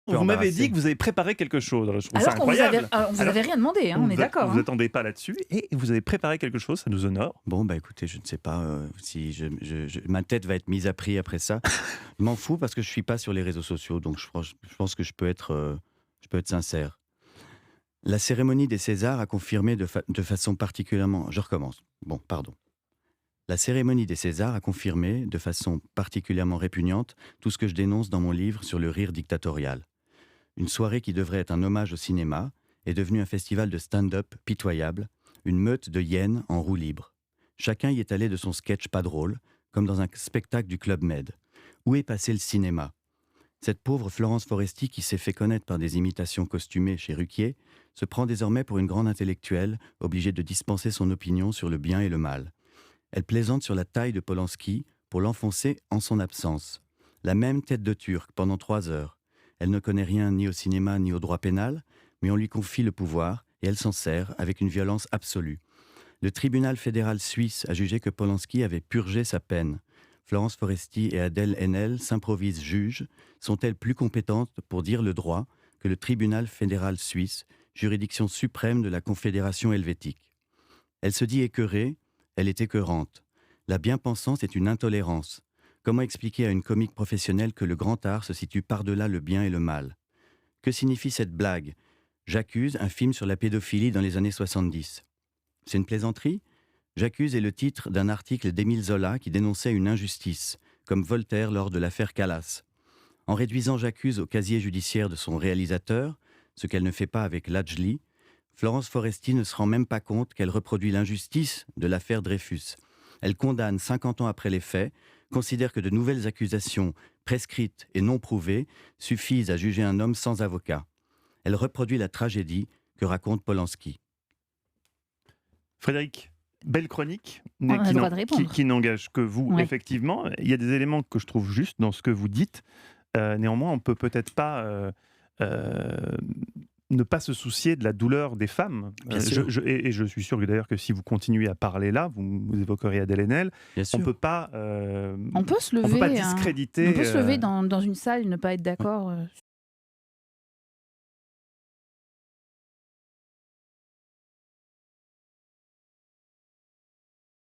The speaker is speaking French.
peu Vous m'avez dit embarrassé. que vous avez préparé quelque chose. Alors, je trouve ça Alors qu'on vous avait, incroyable. on vous Alors, avait rien demandé, hein, on est d'accord. Vous Hein. attendez pas là-dessus et vous avez préparé quelque chose, ça nous honore. Bon, bah écoutez, je ne sais pas si ma tête va être mise à prix après ça. Je m'en fous parce que je suis pas sur les réseaux sociaux, donc je pense que je peux être sincère. La cérémonie des Césars a confirmé de façon particulièrement... Je recommence. Bon, pardon. La cérémonie des Césars a confirmé, de façon particulièrement répugnante, tout ce que je dénonce dans mon livre sur le rire dictatorial. Une soirée qui devrait être un hommage au cinéma est devenue un festival de stand-up pitoyable, une meute de hyènes en roue libre. Chacun y est allé de son sketch pas drôle, comme dans un spectacle du Club Med. Où est passé le cinéma ? Cette pauvre Florence Foresti, qui s'est fait connaître par des imitations costumées chez Ruquier, se prend désormais pour une grande intellectuelle, obligée de dispenser son opinion sur le bien et le mal. Elle plaisante sur la taille de Polanski pour l'enfoncer en son absence. La même tête de Turc pendant 3 heures. Elle ne connaît rien ni au cinéma ni au droit pénal, mais on lui confie le pouvoir et elle s'en sert avec une violence absolue. Le tribunal fédéral suisse a jugé que Polanski avait purgé sa peine. Florence Foresti et Adèle Haenel s'improvisent juges. Sont-elles plus compétentes pour dire le droit que le tribunal fédéral suisse, juridiction suprême de la Confédération helvétique ? Elle se dit écœurée, elle est écœurante. La bien-pensance est une intolérance. Comment expliquer à une comique professionnelle que le grand art se situe par-delà le bien et le mal ? Que signifie cette blague ? J'accuse un film sur la pédophilie dans les années 70. C'est une plaisanterie ? J'accuse est le titre d'un article d'Émile Zola qui dénonçait une injustice, comme Voltaire lors de l'affaire Calas. En réduisant J'accuse au casier judiciaire de son réalisateur, ce qu'elle ne fait pas avec Lajli, Florence Foresti ne se rend même pas compte qu'elle reproduit l'injustice de l'affaire Dreyfus. Elle condamne 50 ans après les faits, considère que de nouvelles accusations, prescrites et non prouvées, suffisent à juger un homme sans avocat. Elle reproduit la tragédie que raconte Polanski. Frédéric, belle chronique, On a le droit de répondre. qui n'engage que vous, Ouais. effectivement. Il y a des éléments que je trouve justes dans ce que vous dites. Néanmoins, on peut peut-être pas ne pas se soucier de la douleur des femmes. Bien sûr. Et je suis sûr que d'ailleurs que si vous continuez à parler là, vous évoquerez Adèle Haenel, Bien sûr. on peut pas, On peut se on lever. peut pas hein. discréditer. On peut se lever dans une salle et ne pas être d'accord